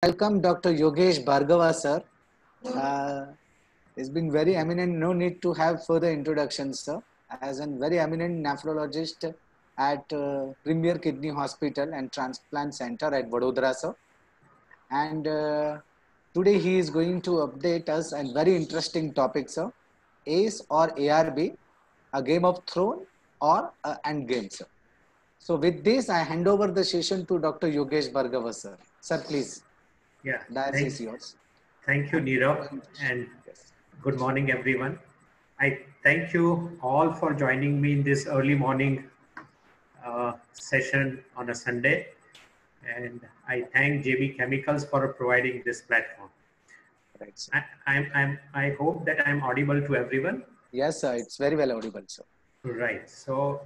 welcome Dr. Yogesh Bhargava sir. It's been very eminent, no need to have further introductions sir. As a very eminent nephrologist at Premier Kidney Hospital and Transplant Center at Vadodara sir. And today he is going to update us on very interesting topic sir. ACE or ARB, a Game of Thrones or End Game sir. So with this, I hand over the session to Dr. Yogesh Bhargava sir. Sir, please. Yeah, Dice is yours. thank you, Nirav, and Yes. good morning, everyone. I thank you all for joining me in this early morning session on a Sunday, and I thank JB Chemicals for providing this platform. Right, sir. I hope that I'm audible to everyone. Yes, sir. It's very well audible, sir. Right. So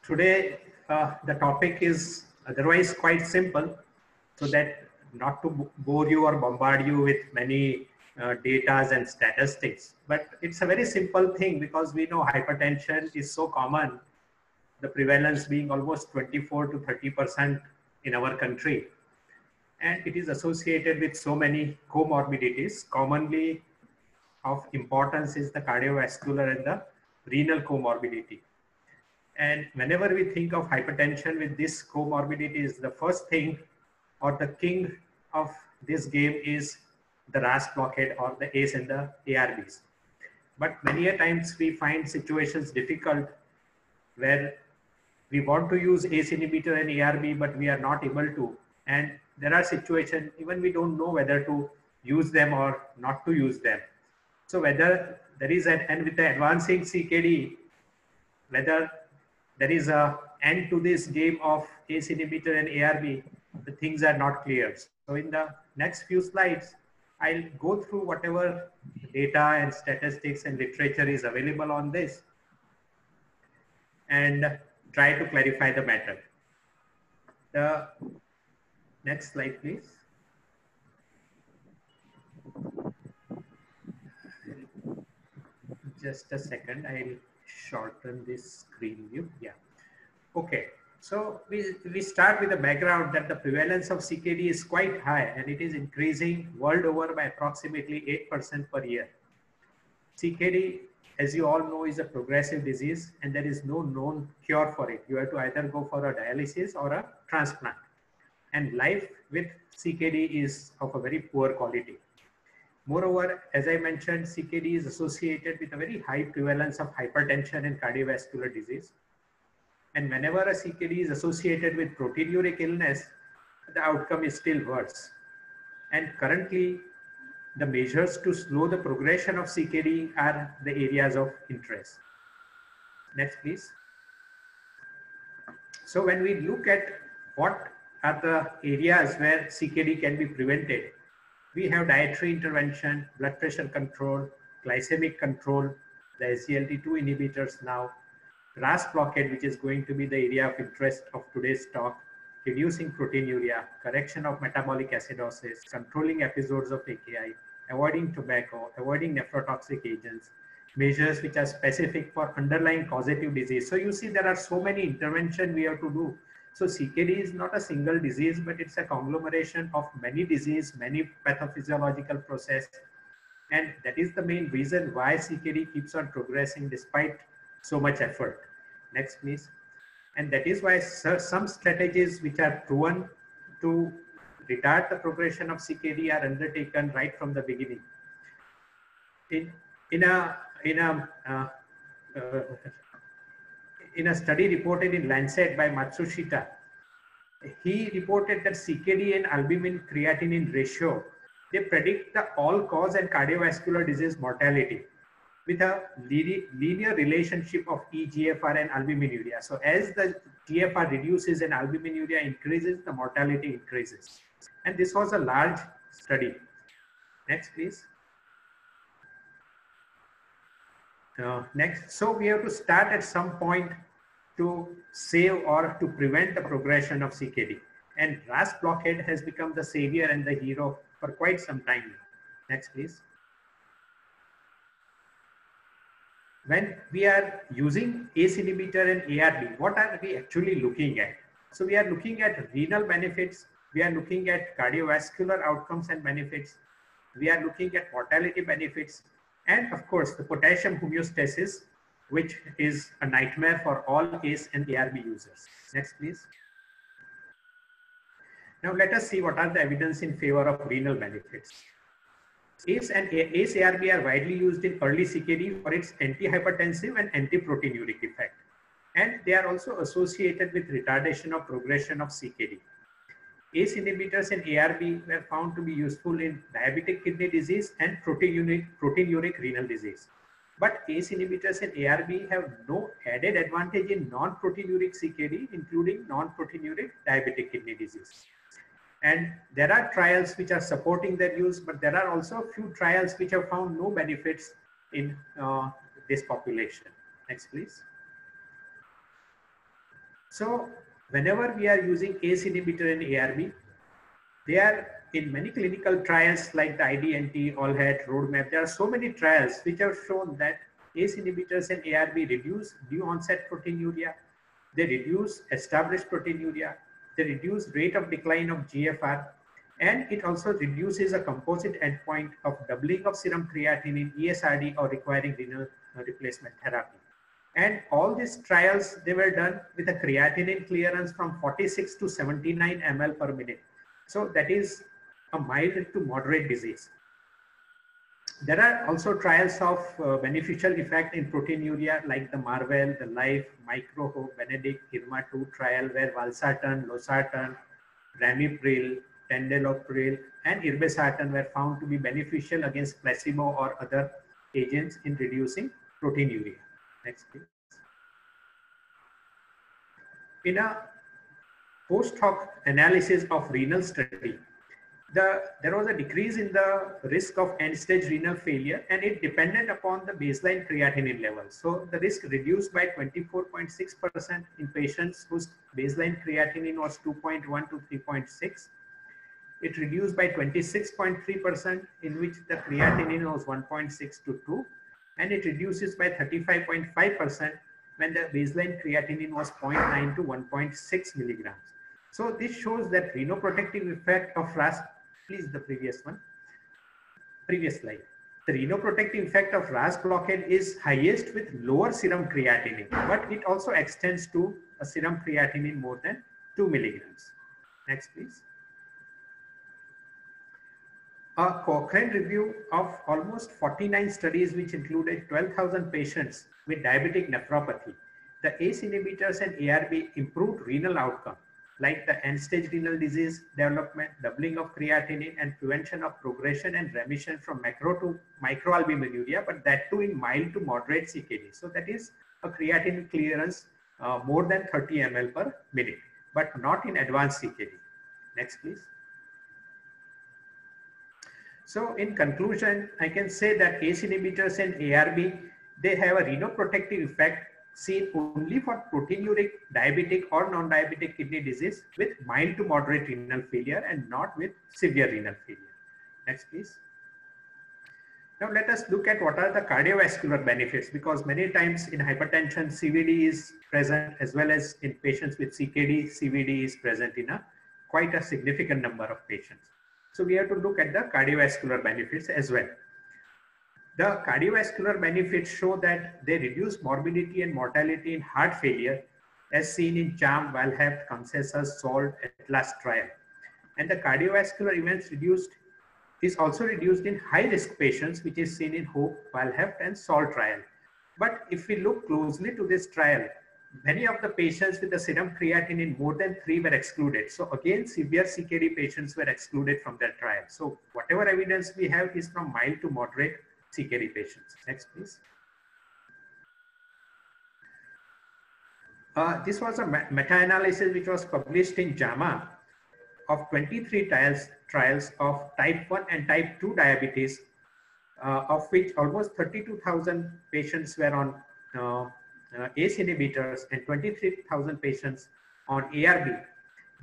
today the topic is otherwise quite simple, so that not to bore you or bombard you with many datas and statistics, but it's a very simple thing because we know hypertension is so common, the prevalence being almost 24 to 30% in our country, and it is associated with so many comorbidities. Commonly of importance is the cardiovascular and the renal comorbidity. And whenever we think of hypertension with this comorbidities, the first thing or the king of this game is the RAS blockade or the ACE and the ARBs. But many a times we find situations difficult where we want to use ACE inhibitor and ARB, but we are not able to. And there are situations even we don't know whether to use them or not to use them. So whether there is and with the advancing CKD, whether there is a end to this game of ACE inhibitor and ARB, the things are not clear. So in the next few slides, I'll go through whatever data and statistics and literature is available on this and try to clarify the matter. The next slide, please. Just a second, I'll shorten this screen view. Yeah. Okay. So we start with the background that the prevalence of CKD is quite high and it is increasing world over by approximately 8% per year. CKD, as you all know, is a progressive disease and there is no known cure for it. You have to either go for a dialysis or a transplant. And life with CKD is of a very poor quality. Moreover, as I mentioned, CKD is associated with a very high prevalence of hypertension and cardiovascular disease. And whenever a CKD is associated with proteinuric illness, the outcome is still worse. And currently, the measures to slow the progression of CKD are the areas of interest. Next, please. So when we look at what are the areas where CKD can be prevented, we have dietary intervention, blood pressure control, glycemic control, the SGLT2 inhibitors now, RAS blockade, which is going to be the area of interest of today's talk, reducing proteinuria, correction of metabolic acidosis, controlling episodes of AKI, avoiding tobacco, avoiding nephrotoxic agents, measures which are specific for underlying causative disease. So you see there are so many interventions we have to do. So CKD is not a single disease, but it's a conglomeration of many diseases, many pathophysiological process. And that is the main reason why CKD keeps on progressing despite so much effort. Next, please. And that is why some strategies which are proven to retard the progression of CKD are undertaken right from the beginning. In a study reported in Lancet by Matsushita, he reported that CKD and albumin creatinine ratio, they predict the all-cause and cardiovascular disease mortality with a linear relationship of eGFR and albuminuria. So as the GFR reduces and albuminuria increases, the mortality increases. And this was a large study. Next, please. Next, so we have to start at some point to save or to prevent the progression of CKD. And RAS blockade has become the savior and the hero for quite some time. Next, please. When we are using ACE inhibitor and ARB, what are we actually looking at? So we are looking at renal benefits, we are looking at cardiovascular outcomes and benefits. We are looking at mortality benefits, and of course the potassium homeostasis, which is a nightmare for all ACE and ARB users. Next, please. Now let us see what are the evidence in favor of renal benefits. ACE and ACE-ARB are widely used in early CKD for its antihypertensive and antiproteinuric effect. And they are also associated with retardation of progression of CKD. ACE inhibitors and ARB were found to be useful in diabetic kidney disease and proteinuric renal disease. But ACE inhibitors and ARB have no added advantage in non-proteinuric CKD, including non-proteinuric diabetic kidney disease. And there are trials which are supporting their use, but there are also a few trials which have found no benefits in this population. Next, please. So whenever we are using ACE inhibitor and ARB, they are in many clinical trials like the IDNT, ALLHAT, Roadmap. There are so many trials which have shown that ACE inhibitors and ARB reduce new onset proteinuria, they reduce established proteinuria, they reduce rate of decline of GFR, and it also reduces a composite endpoint of doubling of serum creatinine, ESRD, or requiring renal replacement therapy. And all these trials, they were done with a creatinine clearance from 46 to 79 ml per minute. So that is a mild to moderate disease. There are also trials of beneficial effect in proteinuria like the Marvel, the Life, Micro, Benedict, IRMA-2 trial where valsartan, losartan, ramipril, tenelipril, and irbesartan were found to be beneficial against placebo or other agents in reducing proteinuria. Next, please. In a post hoc analysis of renal study, there was a decrease in the risk of end-stage renal failure, and it depended upon the baseline creatinine level. So the risk reduced by 24.6% in patients whose baseline creatinine was 2.1 to 3.6. It reduced by 26.3% in which the creatinine was 1.6 to 2. And it reduces by 35.5% when the baseline creatinine was 0.9 to 1.6 milligrams. So this shows that renoprotective effect of RAS, please the previous slide. The renoprotective effect of RAS blockade is highest with lower serum creatinine, but it also extends to a serum creatinine more than 2 milligrams. Next, please. A Cochrane review of almost 49 studies which included 12,000 patients with diabetic nephropathy. The ACE inhibitors and ARB improved renal outcome like the end-stage renal disease development, doubling of creatinine, and prevention of progression and remission from macro to microalbuminuria, but that too in mild to moderate CKD. So that is a creatinine clearance more than 30 ml per minute, but not in advanced CKD. Next, please. So in conclusion, I can say that ACE inhibitors and ARB, they have a renoprotective effect seen only for proteinuric, diabetic or non-diabetic kidney disease with mild to moderate renal failure and not with severe renal failure. Next, please. Now let us look at what are the cardiovascular benefits, because many times in hypertension, CVD is present, as well as in patients with CKD, CVD is present in quite a significant number of patients. So we have to look at the cardiovascular benefits as well. The cardiovascular benefits show that they reduce morbidity and mortality in heart failure as seen in CHARM, VALHAVT, CONSESUS, SALT, ATLAS trial. And the cardiovascular events is also reduced in high-risk patients, which is seen in HOPE, VALHAVT, and SALT trial. But if we look closely to this trial, many of the patients with the serum creatinine more than 3 were excluded. So again, severe CKD patients were excluded from that trial. So whatever evidence we have is from mild to moderate CKD patients. Next, please. This was a meta-analysis which was published in JAMA of 23 trials of type 1 and type 2 diabetes, of which almost 32,000 patients were on ACE inhibitors and 23,000 patients on ARB.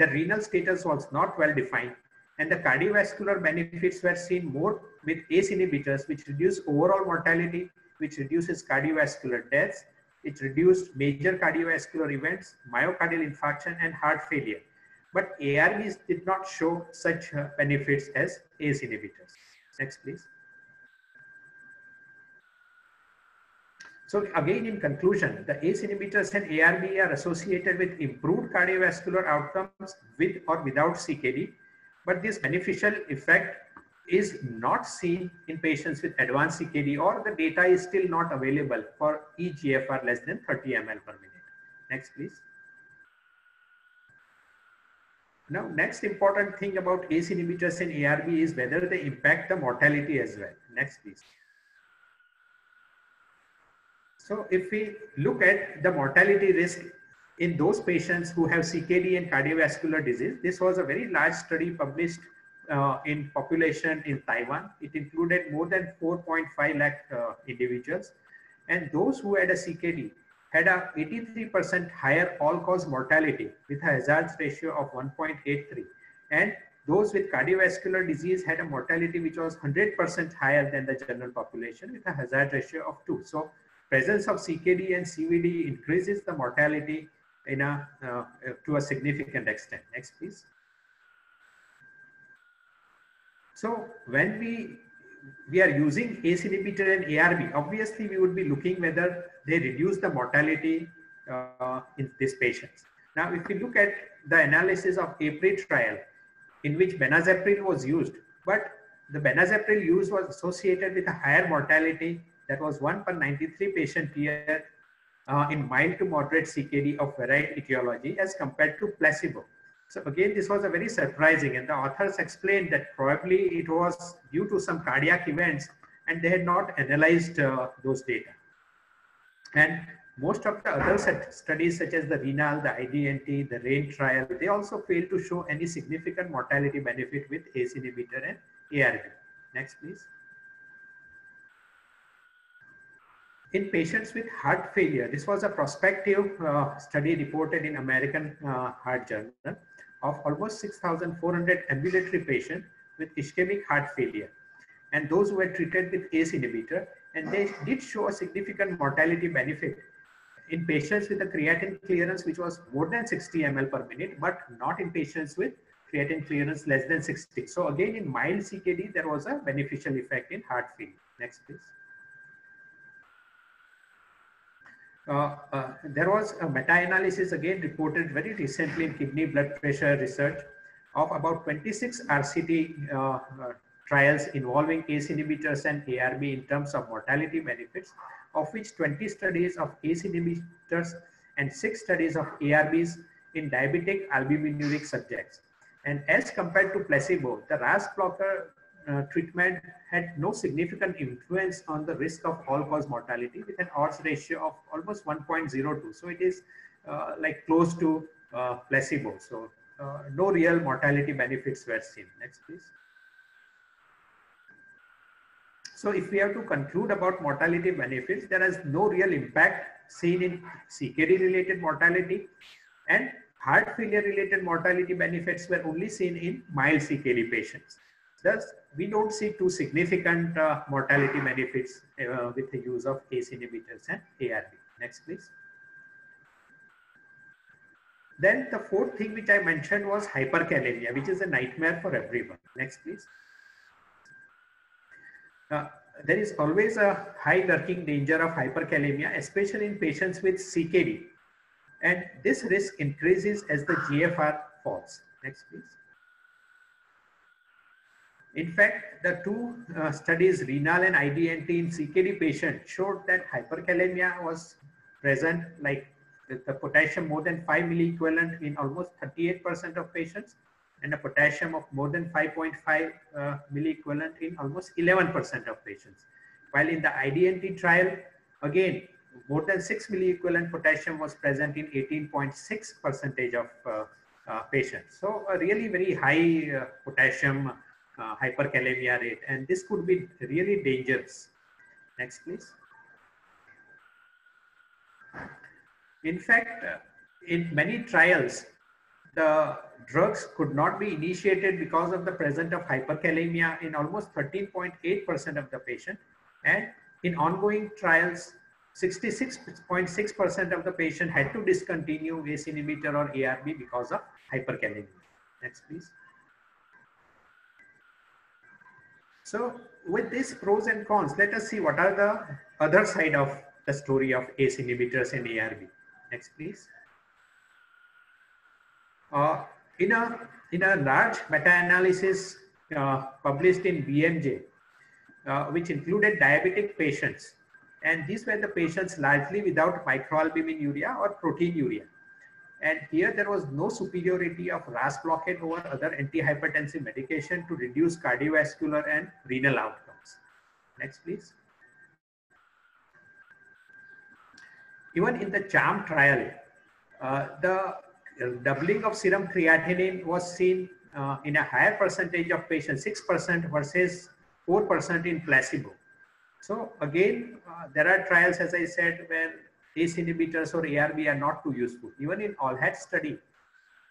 The renal status was not well defined, and the cardiovascular benefits were seen more with ACE inhibitors, which reduce overall mortality, which reduces cardiovascular deaths, it reduced major cardiovascular events, myocardial infarction, and heart failure. but ARBs did not show such benefits as ACE inhibitors. Next, please. So again, in conclusion, the ACE inhibitors and ARB are associated with improved cardiovascular outcomes with or without CKD, but this beneficial effect is not seen in patients with advanced CKD, or the data is still not available for eGFR less than 30 ml per minute. Next, please. Now, next important thing about ACE inhibitors and ARB is whether they impact the mortality as well. Next, please. So if we look at the mortality risk in those patients who have CKD and cardiovascular disease, this was a very large study published in population in Taiwan. It included more than 4.5 lakh individuals, and those who had a CKD had a 83% higher all-cause mortality with a hazard ratio of 1.83, and those with cardiovascular disease had a mortality which was 100% higher than the general population with a hazard ratio of 2. So presence of CKD and CVD increases the mortality in to a significant extent. Next, please. So when we are using ACE inhibitor and ARB, obviously we would be looking whether they reduce the mortality in these patients. Now, if we look at the analysis of APRI trial, in which benazepril was used, but the benazepril use was associated with a higher mortality, that was 1 per 93 patient year in mild to moderate CKD of varied etiology as compared to placebo. So again, this was a very surprising, and the authors explained that probably it was due to some cardiac events and they had not analyzed those data. And most of the other studies such as the RENAL, the IDNT, the RAIN trial, they also failed to show any significant mortality benefit with ACE inhibitor and ARB. Next, please. In patients with heart failure, this was a prospective study reported in American Heart Journal of almost 6,400 ambulatory patients with ischemic heart failure, and those who were treated with ACE inhibitor, and they did show a significant mortality benefit in patients with a creatinine clearance which was more than 60 ml per minute, but not in patients with creatinine clearance less than 60. So again, in mild CKD, there was a beneficial effect in heart failure. Next, please. There was a meta-analysis again reported very recently in kidney blood pressure research of about 26 RCT trials involving ACE inhibitors and ARB in terms of mortality benefits, of which 20 studies of ACE inhibitors and 6 studies of ARBs in diabetic albuminuric subjects. And as compared to placebo, the RAS blocker treatment had no significant influence on the risk of all-cause mortality with an odds ratio of almost 1.02. So it is like close to placebo. So no real mortality benefits were seen. Next, please. So if we have to conclude about mortality benefits, there is no real impact seen in CKD-related mortality, and heart failure-related mortality benefits were only seen in mild CKD patients. Thus, we don't see too significant mortality benefits with the use of ACE inhibitors and ARB. Next, please. Then the fourth thing which I mentioned was hyperkalemia, which is a nightmare for everyone. Next, please. There is always a high lurking danger of hyperkalemia, especially in patients with CKD. And this risk increases as the GFR falls. Next, please. In fact, the two studies, RENAL and IDNT in CKD patients, showed that hyperkalemia was present, like the potassium more than 5 milliequivalent in almost 38% of patients, and a potassium of more than 5.5 milliequivalent in almost 11% of patients. While in the IDNT trial, again, more than 6 milliequivalent potassium was present in 18.6% of patients. So a really very high potassium hyperkalemia rate, and this could be really dangerous. Next, please. In fact, in many trials, the drugs could not be initiated because of the presence of hyperkalemia in almost 13.8% of the patient, and in ongoing trials, 66.6% of the patient had to discontinue ACE inhibitor or ARB because of hyperkalemia. Next, please. So with these pros and cons, let us see what are the other side of the story of ACE inhibitors and ARB. Next, please. Uh, in a large meta-analysis published in BMJ, which included diabetic patients, and these were the patients largely without microalbuminuria or proteinuria. And here there was no superiority of RAS blockade over other antihypertensive medication to reduce cardiovascular and renal outcomes. Next, please. Even in the CHARM trial, the doubling of serum creatinine was seen in a higher percentage of patients, 6% versus 4% in placebo. So again, there are trials, as I said, where ACE inhibitors or ARB are not too useful. Even in ALLHAT study,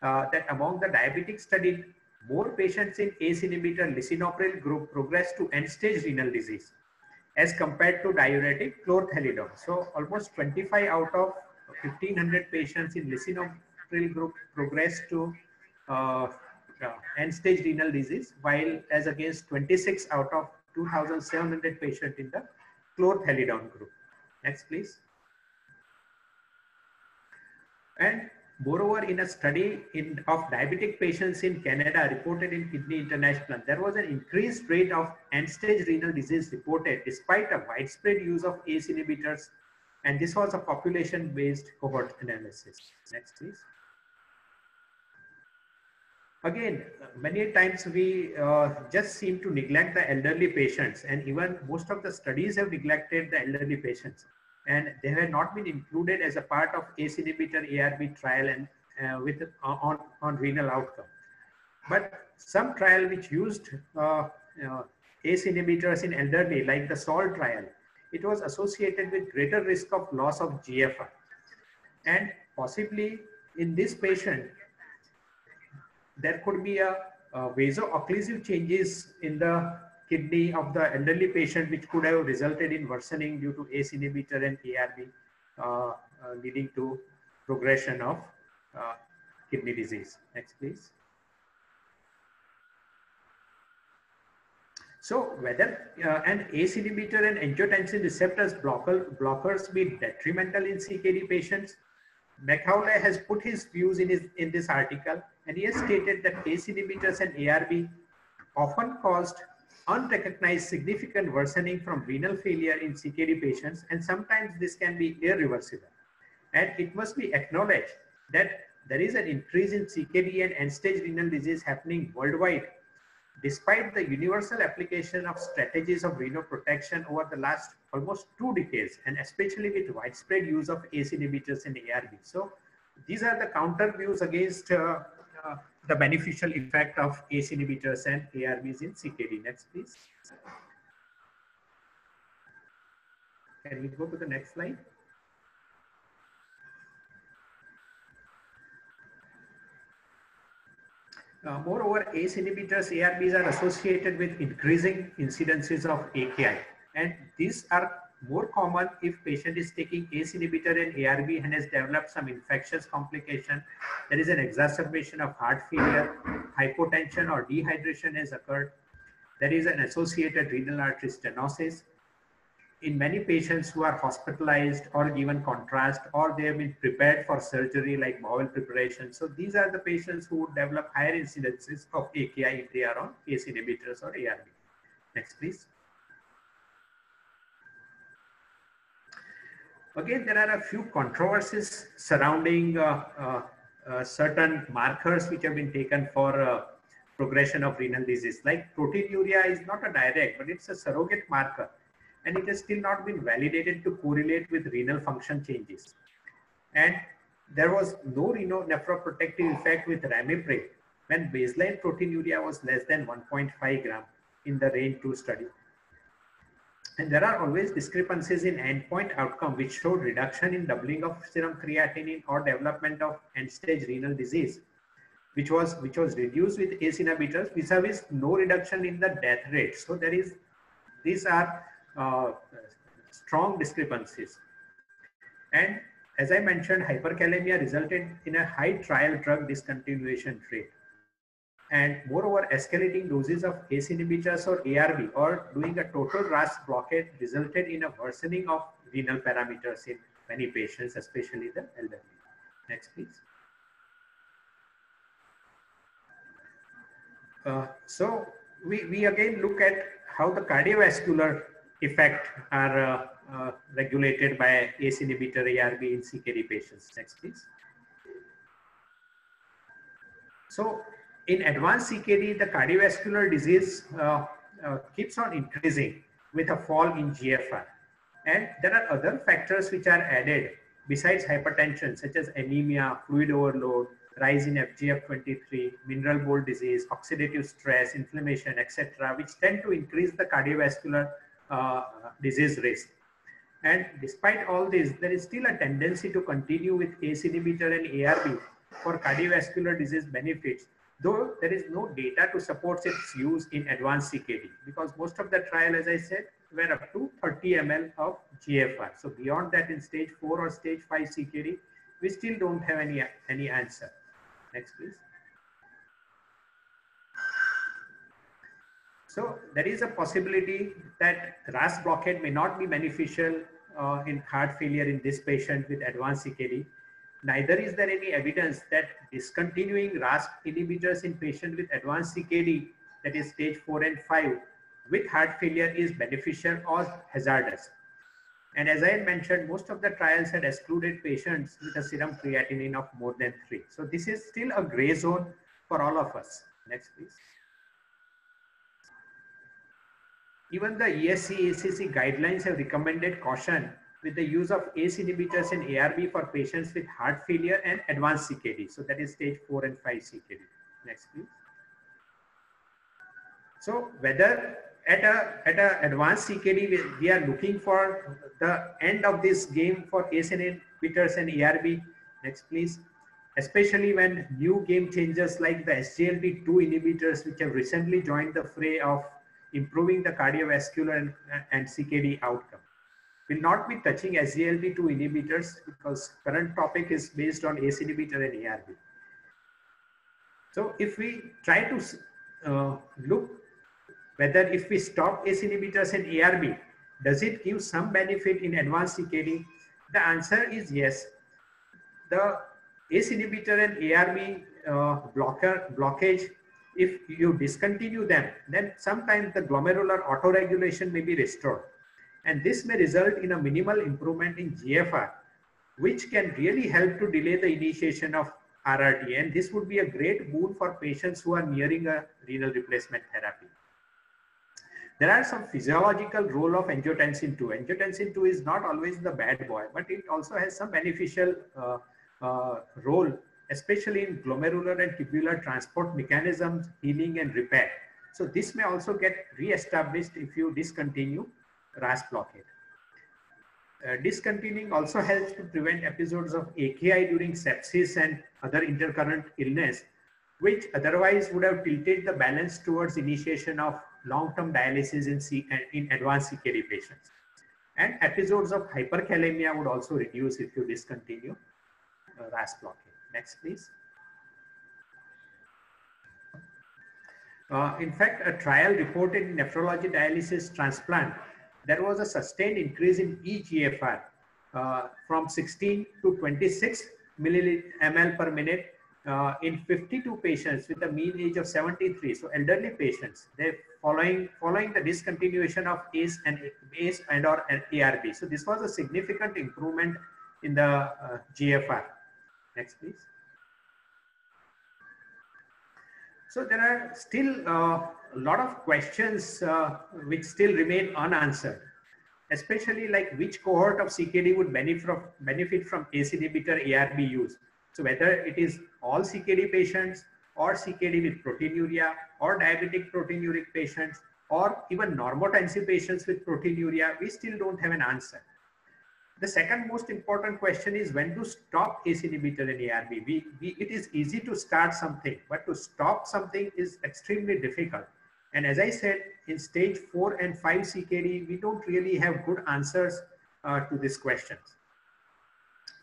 that among the diabetic studied, more patients in ACE inhibitor lisinopril group progressed to end-stage renal disease as compared to diuretic chlorthalidone. So almost 25 out of 1500 patients in lisinopril group progressed to end-stage renal disease, while as against 26 out of 2700 patients in the chlorthalidone group. Next, please. And moreover, in a study of diabetic patients in Canada reported in Kidney International, there was an increased rate of end-stage renal disease reported despite a widespread use of ACE inhibitors, and this was a population-based cohort analysis. Next, please. Again, many times we just seem to neglect the elderly patients, and even most of the studies have neglected the elderly patients, and they have not been included as a part of ACE inhibitor ARB trial and on renal outcome. But some trial which used ACE inhibitors in elderly, like the SALT trial, it was associated with greater risk of loss of GFR, and possibly in this patient there could be a vaso-occlusive changes in the kidney of the elderly patient, which could have resulted in worsening due to ACE inhibitor and ARB, leading to progression of kidney disease. Next, please. So whether an ACE inhibitor and angiotensin receptors blockers be detrimental in CKD patients, Macaulay has put his views in this article, and he has stated that ACE inhibitors and ARB often caused unrecognized significant worsening from renal failure in CKD patients, and sometimes this can be irreversible. And it must be acknowledged that there is an increase in CKD and end-stage renal disease happening worldwide, despite the universal application of strategies of renal protection over the last almost 2 decades, and especially with widespread use of ACE inhibitors and ARB. So these are the counter views against the beneficial effect of ACE inhibitors and ARBs in CKD. Next, please. Can we go to the next slide? Moreover, ACE inhibitors, ARBs are associated with increasing incidences of AKI, and these are more common if patient is taking ACE inhibitor and ARB and has developed some infectious complication. There is an exacerbation of heart failure, hypotension or dehydration has occurred. There is an associated renal artery stenosis. In many patients who are hospitalized or given contrast, or they have been prepared for surgery like bowel preparation. So these are the patients who would develop higher incidences of AKI if they are on ACE inhibitors or ARB. Next, please. Again, there are a few controversies surrounding certain markers which have been taken for progression of renal disease. Like proteinuria is not a direct, but it's a surrogate marker, and it has still not been validated to correlate with renal function changes. And there was no renal nephroprotective effect with ramipril when baseline proteinuria was less than 1.5 gram in the RAIN 2 study. And there are always discrepancies in endpoint outcome which showed reduction in doubling of serum creatinine or development of end-stage renal disease, which was reduced with ACE inhibitors, vis-a-vis no reduction in the death rate. So these are strong discrepancies. And as I mentioned, hyperkalemia resulted in a high trial drug discontinuation rate. And moreover, escalating doses of ACE inhibitors or ARB or doing a total RAS blockade resulted in a worsening of renal parameters in many patients, especially the elderly. Next, please. So we again look at how the cardiovascular effect are regulated by ACE inhibitor ARB in CKD patients. Next, please. So in advanced CKD, the cardiovascular disease keeps on increasing with a fall in GFR. And there are other factors which are added besides hypertension, such as anemia, fluid overload, rise in FGF23, mineral bone disease, oxidative stress, inflammation, etc., which tend to increase the cardiovascular disease risk. And despite all this, there is still a tendency to continue with ACE inhibitor and ARB for cardiovascular disease benefits, though there is no data to support its use in advanced CKD, because most of the trial, as I said, were up to 30 ml of GFR. So beyond that, in stage 4 or stage 5 CKD, we still don't have any answer. Next, please. So there is a possibility that RAS blockade may not be beneficial in heart failure in this patient with advanced CKD. Neither is there any evidence that discontinuing RAS inhibitors in patients with advanced CKD, that is stage 4 and 5, with heart failure is beneficial or hazardous. And as I had mentioned, most of the trials had excluded patients with a serum creatinine of more than 3. So this is still a gray zone for all of us. Next, please. Even the ESC/ACC guidelines have recommended caution with the use of ACE inhibitors and ARB for patients with heart failure and advanced CKD. So that is stage 4 and 5 CKD. Next, please. So whether at a advanced CKD, we are looking for the end of this game for ACE inhibitors and ARB. Next, please. Especially when new game changers like the SGLT2 inhibitors, which have recently joined the fray of improving the cardiovascular and CKD outcome. We'll not be touching SGLT2 inhibitors because current topic is based on ACE inhibitor and ARB. So if we try to look whether if we stop ACE inhibitors and ARB, does it give some benefit in advanced CKD? The answer is yes. The ACE inhibitor and ARB blockage, if you discontinue them, then sometimes the glomerular autoregulation may be restored. And this may result in a minimal improvement in GFR, which can really help to delay the initiation of RRT. And this would be a great boon for patients who are nearing a renal replacement therapy. There are some physiological role of angiotensin II. Angiotensin II is not always the bad boy, but it also has some beneficial role, especially in glomerular and tubular transport mechanisms, healing and repair. So this may also get re-established if you discontinue RAS blockade. Discontinuing also helps to prevent episodes of AKI during sepsis and other intercurrent illness, which otherwise would have tilted the balance towards initiation of long-term dialysis in advanced CKD patients. And episodes of hyperkalemia would also reduce if you discontinue RAS blockade. Next, please. In fact, a trial reported in nephrology dialysis transplant, there was a sustained increase in eGFR from 16 to 26 ml per minute in 52 patients with a mean age of 73. So elderly patients, they following the discontinuation of ACE and or ARB. So this was a significant improvement in the GFR. Next, please. So there are still a lot of questions which still remain unanswered, especially like which cohort of CKD would benefit from ACE inhibitor ARB use. So whether it is all CKD patients or CKD with proteinuria or diabetic proteinuric patients or even normotensive patients with proteinuria, we still don't have an answer. The second most important question is when to stop ACE inhibitor and ARB. It is easy to start something, but to stop something is extremely difficult. And as I said, in stage 4 and 5 CKD, we don't really have good answers to these questions.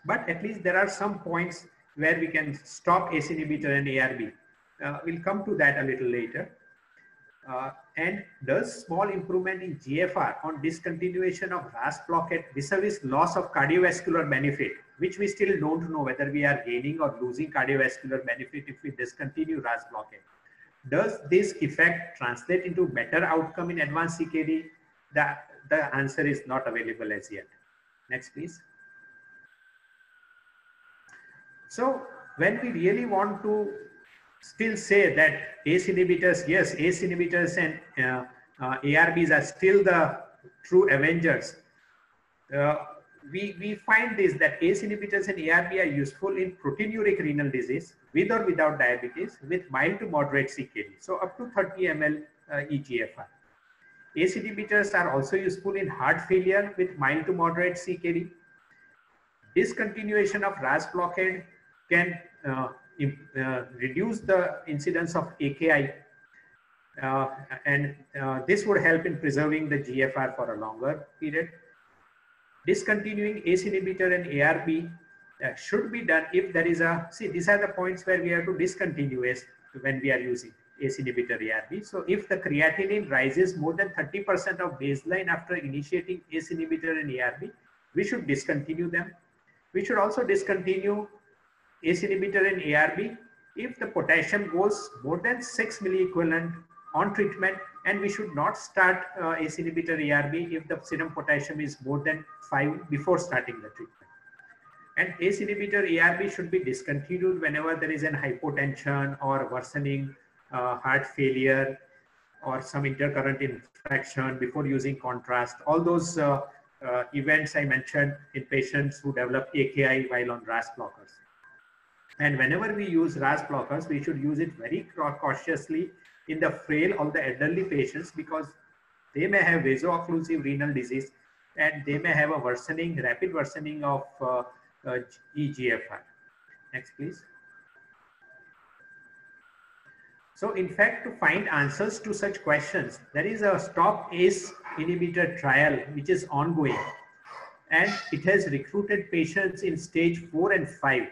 But at least there are some points where we can stop ACE inhibitor and ARB. We'll come to that a little later. And does small improvement in GFR on discontinuation of RAS blockade vis-a-vis loss of cardiovascular benefit, which we still don't know whether we are gaining or losing cardiovascular benefit if we discontinue RAS blockade. Does this effect translate into better outcome in advanced CKD? The answer is not available as yet. Next, please. So when we really want to still say that ACE inhibitors, yes, ACE inhibitors and ARBs are still the true avengers. We find this that ACE inhibitors and ARB are useful in proteinuric renal disease with or without diabetes with mild to moderate CKD. So up to 30 ml eGFR. ACE inhibitors are also useful in heart failure with mild to moderate CKD. Discontinuation of RAS blockade can reduce the incidence of AKI, and this would help in preserving the GFR for a longer period. Discontinuing ACE inhibitor and ARB should be done if there is a, see, these are the points where we have to discontinue ACE when we are using ACE inhibitor ARB. So if the creatinine rises more than 30% of baseline after initiating ACE inhibitor and ARB, we should discontinue them. We should also discontinue ACE inhibitor and ARB if the potassium goes more than 6 milliequivalent on treatment, and we should not start ACE inhibitor ARB if the serum potassium is more than 5 before starting the treatment. And ACE inhibitor ARB should be discontinued whenever there is an hypotension or worsening heart failure or some intercurrent infection before using contrast. All those events I mentioned in patients who develop AKI while on RAS blockers. And whenever we use RAS blockers, we should use it very cautiously in the frail or the elderly patients because they may have vaso-occlusive renal disease and they may have a worsening, rapid worsening of eGFR. Next, please. So in fact, to find answers to such questions, there is a STOP ACE inhibitor trial which is ongoing, and it has recruited patients in stage 4 and 5.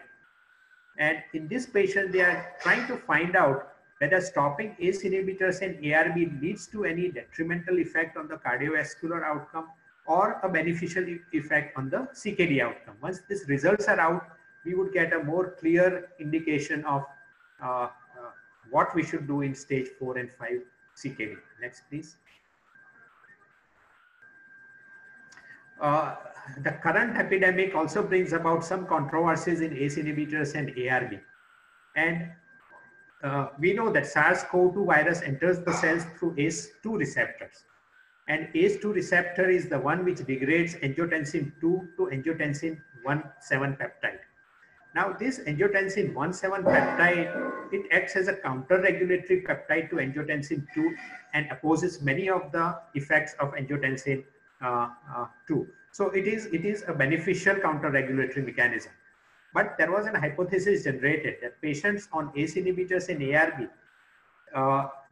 And in this patient, they are trying to find out whether stopping ACE inhibitors and ARB leads to any detrimental effect on the cardiovascular outcome or a beneficial effect on the CKD outcome. Once these results are out, we would get a more clear indication of what we should do in stage 4 and 5 CKD. Next, please. The current epidemic also brings about some controversies in ACE inhibitors and ARB. And we know that SARS-CoV-2 virus enters the cells through ACE2 receptors. And ACE2 receptor is the one which degrades angiotensin 2 to angiotensin 1,7 peptide. Now this angiotensin 1,7 peptide, it acts as a counter-regulatory peptide to angiotensin 2 and opposes many of the effects of angiotensin 2. So it is a beneficial counter-regulatory mechanism. But there was an hypothesis generated that patients on ACE inhibitors and ARB,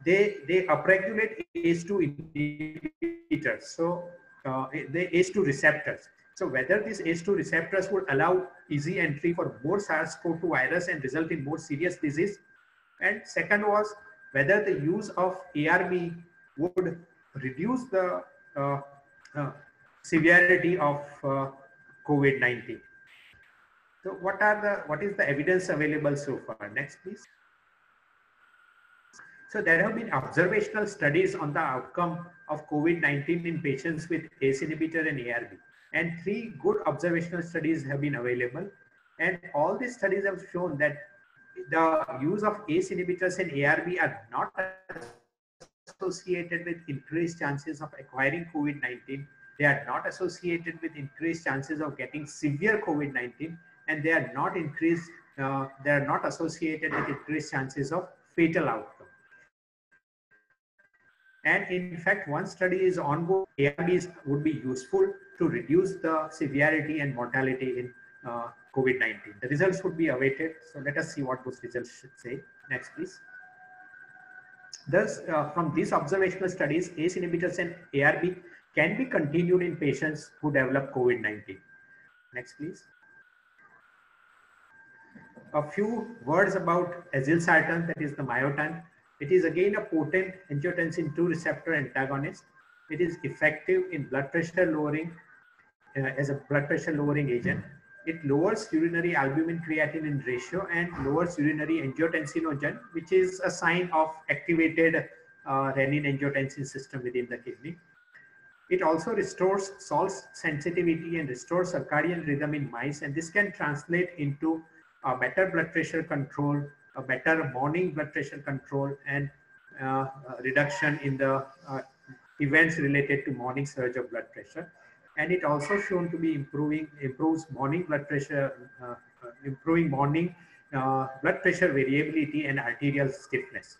they upregulate ACE2 inhibitors, so the ACE2 receptors. So whether these ACE2 receptors would allow easy entry for more SARS-CoV-2 virus and result in more serious disease. And second was whether the use of ARB would reduce the severity of COVID-19. So what is the evidence available so far? Next, please. So there have been observational studies on the outcome of COVID-19 in patients with ACE inhibitor and ARB. And 3 good observational studies have been available. And all these studies have shown that the use of ACE inhibitors and ARB are not associated with increased chances of acquiring COVID-19. They are not associated with increased chances of getting severe COVID-19, and they are not associated with increased chances of fatal outcome. And in fact, one study is ongoing. ARBs would be useful to reduce the severity and mortality in COVID-19. The results would be awaited. So let us see what those results should say. Next, please. Thus, from these observational studies, ACE inhibitors and ARB can be continued in patients who develop COVID-19. Next, please. a few words about azilsartan, that is the myotan. It is again a potent angiotensin 2 receptor antagonist. It is effective in blood pressure lowering as a blood pressure lowering agent. It lowers urinary albumin creatinine ratio and lowers urinary angiotensinogen, which is a sign of activated renin angiotensin system within the kidney. It also restores salt sensitivity and restores circadian rhythm in mice, and this can translate into a better blood pressure control, a better morning blood pressure control, and reduction in the events related to morning surge of blood pressure. And it also shown to be improves morning blood pressure, improving morning blood pressure variability and arterial stiffness.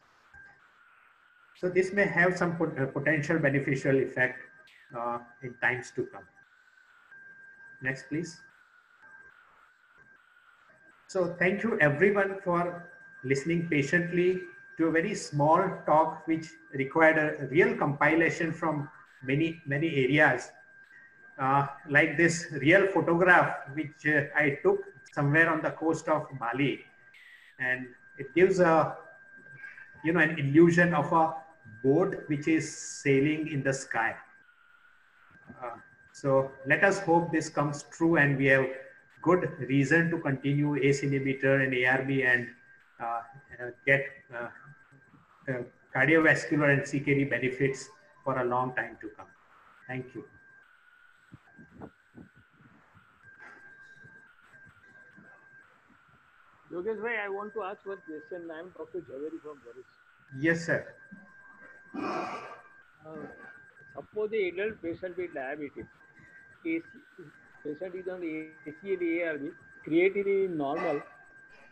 So this may have some potential beneficial effect in times to come. Next, please. So thank you everyone for listening patiently to a very small talk which required a real compilation from many areas. Like this real photograph which I took somewhere on the coast of Bali, and it gives a an illusion of a boat which is sailing in the sky. So let us hope this comes true and we have good reason to continue ACE inhibitor and ARB and get cardiovascular and CKD benefits for a long time to come. Thank you. Yogesh bhai, I want to ask one question. I am Dr. Jhaveri from Boris. Yes, sir. Suppose the adult patient with diabetes, patient is on ACE and ARB, creatinine is normal,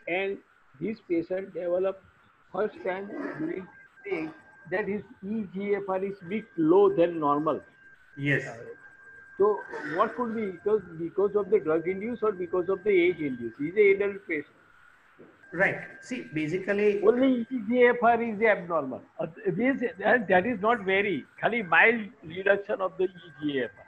and this patient develop first time during saying that his eGFR is bit low than normal. Yes. So what could be because of the drug induced or because of the age induced? He's an adult patient. Right. See, basically only eGFR is abnormal. That is not very, only mild reduction of the eGFR.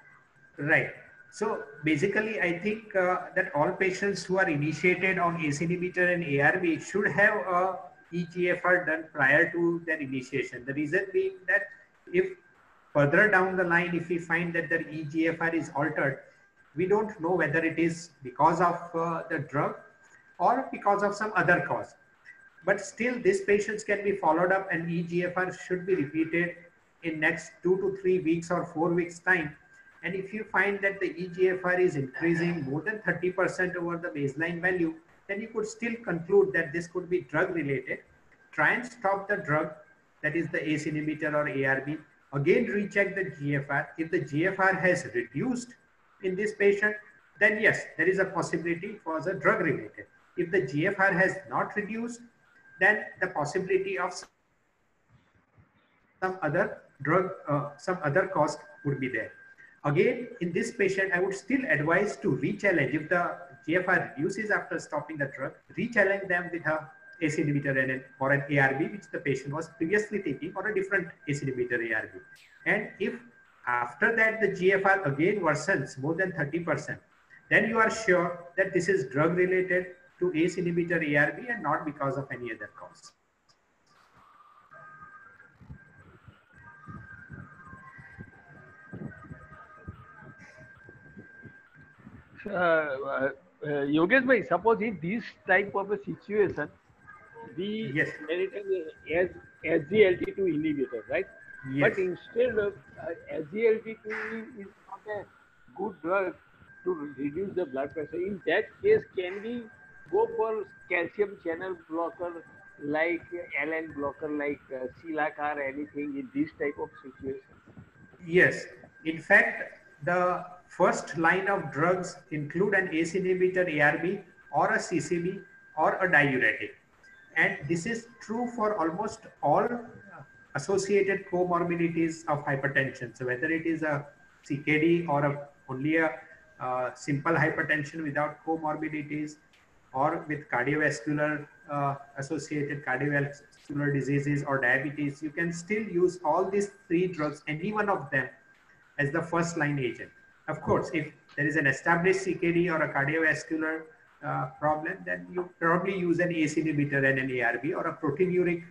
Right. So basically, I think that all patients who are initiated on ACE inhibitor and ARB should have a eGFR done prior to their initiation. The reason being that if further down the line, if we find that their eGFR is altered, we don't know whether it is because of the drug or because of some other cause. But still, these patients can be followed up and eGFR should be repeated in next 2 to 3 weeks or 4 weeks time. And if you find that the eGFR is increasing more than 30% over the baseline value, then you could still conclude that this could be drug related. Try and stop the drug, that is the ACE inhibitor or ARB. Again, recheck the GFR. If the GFR has reduced in this patient, then yes, there is a possibility it was a drug related. If the GFR has not reduced, then the possibility of some other drug, some other cause would be there. Again, in this patient, I would still advise to re-challenge. If the GFR reduces after stopping the drug, re-challenge them with a ACE inhibitor or an ARB, which the patient was previously taking, or a different ACE inhibitor ARB. And if after that the GFR again worsens more than 30%, then you are sure that this is drug related to ACE inhibitor ARB and not because of any other cause. Yogesh bhai, suppose in this type of a situation, we Yes. as SGLT2 inhibitor, right? Yes. But instead of SGLT2 is not a good drug to reduce the blood pressure. In that case, can we go for calcium channel blocker like LN blocker, like Cilacar or anything in this type of situation? Yes. In fact, the first line of drugs include an ACE inhibitor ARB or a CCB or a diuretic. And this is true for almost all associated comorbidities of hypertension. So whether it is a CKD or only a simple hypertension without comorbidities, or with cardiovascular associated cardiovascular diseases or diabetes, you can still use all these 3 drugs, any one of them, as the first line agent. Of course, if there is an established CKD or a cardiovascular problem, then you probably use an ACE inhibitor and an ARB, or a proteinuric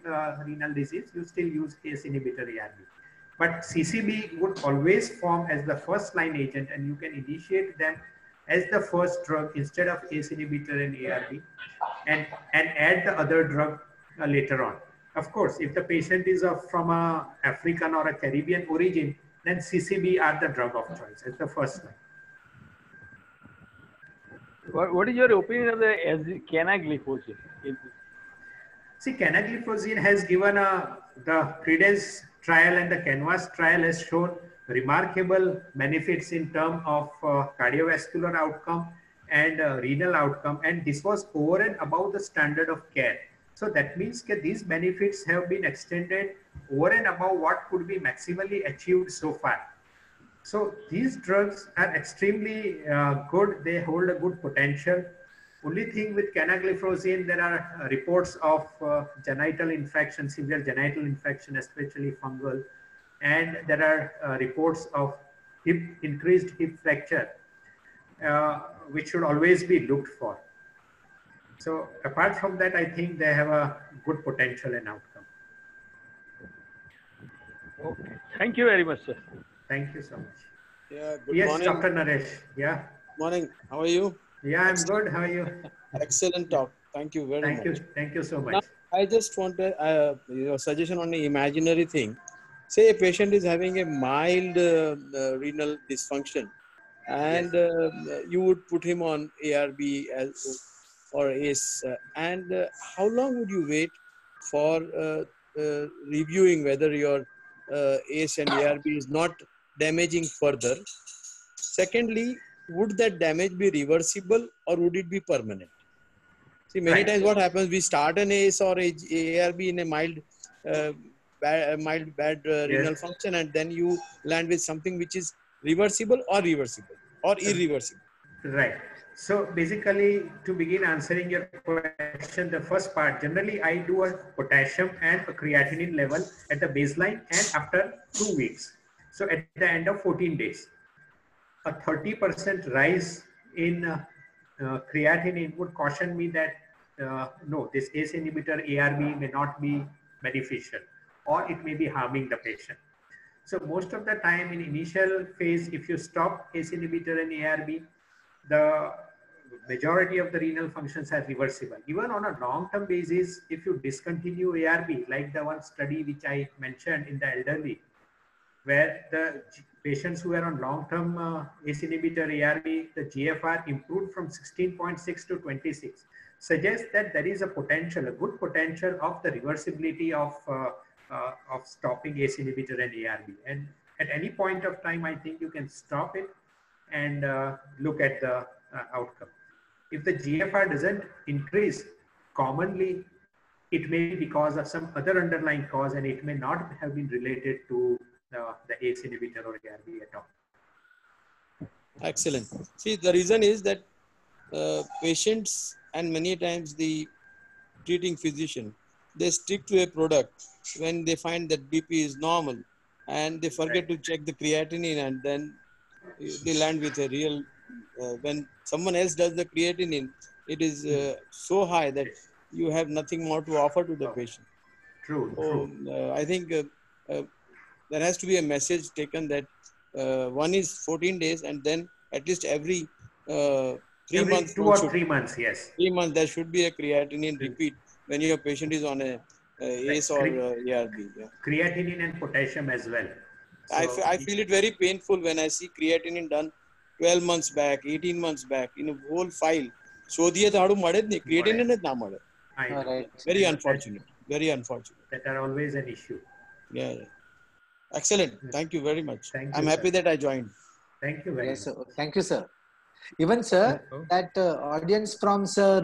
renal disease, you still use ACE inhibitor ARB. But CCB would always form as the first line agent, and you can initiate them as the first drug instead of ACE inhibitor and ARB, and add the other drug later on. Of course, if the patient is from a African or a Caribbean origin, then CCB are the drug of choice as the first line. What is your opinion of the canagliflozin? See, canagliflozin has given the Credence trial and the Canvas trial has shown remarkable benefits in terms of cardiovascular outcome and renal outcome, and this was over and above the standard of care. So that means that these benefits have been extended over and above what could be maximally achieved so far. So these drugs are extremely good. They hold a good potential. Only thing with canagliflozin, there are reports of genital infection, severe genital infection, especially fungal, and there are reports of increased hip fracture, which should always be looked for. So apart from that, I think they have a good potential and outcome. Okay. Thank you very much, sir. Thank you so much. Yeah, good Yes, morning. Dr. Naresh. Yeah. Morning. How are you? Yeah, I'm good. How are you? Excellent talk. Thank you very much. Thank you so much. Now, I just want your suggestion on the imaginary thing. Say a patient is having a mild renal dysfunction, and you would put him on ARB or ACE. And how long would you wait for reviewing whether your ACE and ARB is not damaging further? Secondly, would that damage be reversible or would it be permanent? See, many times what happens, we start an ACE or ARB in a mild bad renal function, and then you land with something which is reversible or irreversible. Right. So basically, to begin answering your question, the first part, generally I do a potassium and a creatinine level at the baseline and after 2 weeks. So at the end of 14 days, a 30% rise in creatinine would caution me that no, this ACE inhibitor ARB may not be beneficial, or it may be harming the patient. So most of the time in initial phase, if you stop ACE inhibitor and ARB, the majority of the renal functions are reversible. Even on a long-term basis, if you discontinue ARB, like the one study which I mentioned in the elderly, where the patients who are on long-term ACE inhibitor ARB, the GFR improved from 16.6 to 26, suggests that there is a potential, a good potential of the reversibility of stopping ACE inhibitor and ARB. And at any point of time, I think you can stop it and look at the outcome. If the GFR doesn't increase, commonly it may be because of some other underlying cause, and it may not have been related to the ACE inhibitor or ARB at all. Excellent. See, the reason is that patients and many times the treating physician, they stick to a product when they find that BP is normal, and they forget to check the creatinine, and then they land with a real, when someone else does the creatinine, it is so high that you have nothing more to offer to the patient. True. So I think there has to be a message taken that one is 14 days, and then at least every 3 months. 2 or 3 months, yes. 3 months, there should be a creatinine repeat when your patient is on a ACE or ARB. Yeah. Creatinine and potassium as well. So I feel it very painful when I see creatinine done 12 months back, 18 months back, in a whole file. Creatinine is not. Very unfortunate. Very unfortunate. That are always an issue. Yeah. Excellent. Thank you very much. I'm you, happy sir. that I joined. Thank you very much. Sir. Thank you, sir. Even, sir, that audience from Sir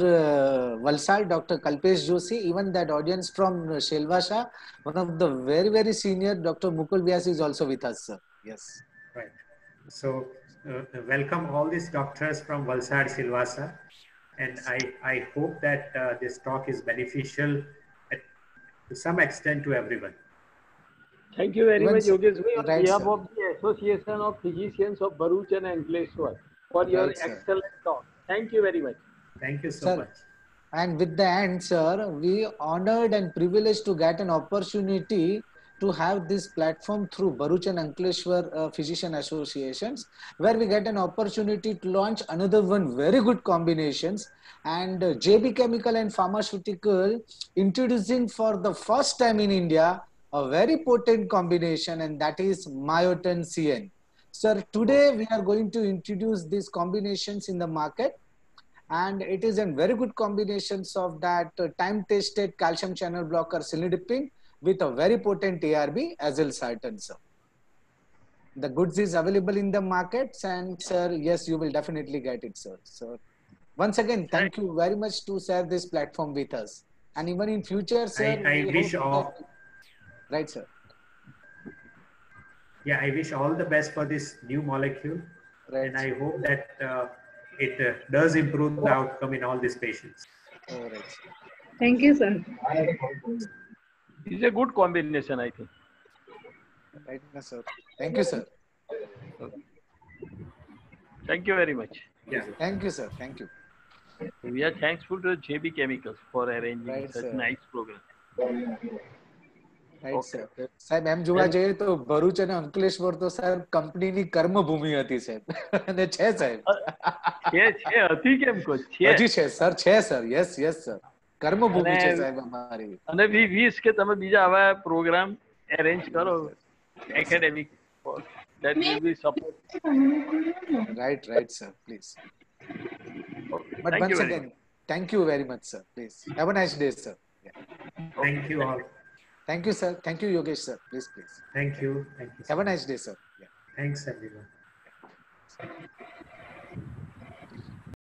Valsad, Dr. Kalpesh Joshi, even that audience from Silvassa, one of the very, very senior, Dr. Mukul Vyas is also with us, sir. Yes. Right. So, welcome all these doctors from Valsad, Silvassa. And I hope that this talk is beneficial to some extent to everyone. Thank you very much, Yogesh Bhai, on behalf of the Association of Physicians of Bharuch and Ankleshwar for your excellent talk. Thank you very much. Thank you so Sir, much. and with the end, sir, we honored and privileged to get an opportunity to have this platform through Bharuch and Ankleshwar Physician Associations, where we get an opportunity to launch another one very good combinations. And JB Chemical and Pharmaceutical introducing for the first time in India a very potent combination, and that is Myotin CN. Sir, today we are going to introduce these combinations in the market, and it is a very good combinations of that time tested calcium channel blocker cilnidipine with a very potent ARB azilsartan, sir. The goods is available in the markets, and sir, yes, you will definitely get it, sir. So once again, thank you very much to share this platform with us, and even in future, sir, I we wish hope that, all, right, sir, yeah, I wish all the best for this new molecule. right, And I sir. hope that it does improve the outcome in all these patients. Oh, right, sir. Thank you, sir. It's a good combination, I think. Right, sir. Thank you, sir. Thank you very much. Yeah. Thank you, sir. Thank you. We are thankful to JB Chemicals for arranging Right, such sir. nice program. Right Okay. Sir સાહેબ એમ જોવા જઈએ તો ભરૂચ અને અંકલેશ્વર તો સાહેબ કંપનીની કર્મભૂમિ હતી સાહેબ અને છે સાહેબ હતી કેમ કો છે હજી છે સર યસ યસ સર કર્મભૂમિ અને- છે સાહેબ અમારી અને વીસ કે તમે બીજા આવા પ્રોગ્રામ એરેન્જ કરો academic that will be support. Right sir please but Thank you once very again thank you very much sir please have a nice day sir Thank you all. Thank you sir thank you Yogesh sir please Thank you. Thank you. Have a nice day sir Thanks everyone.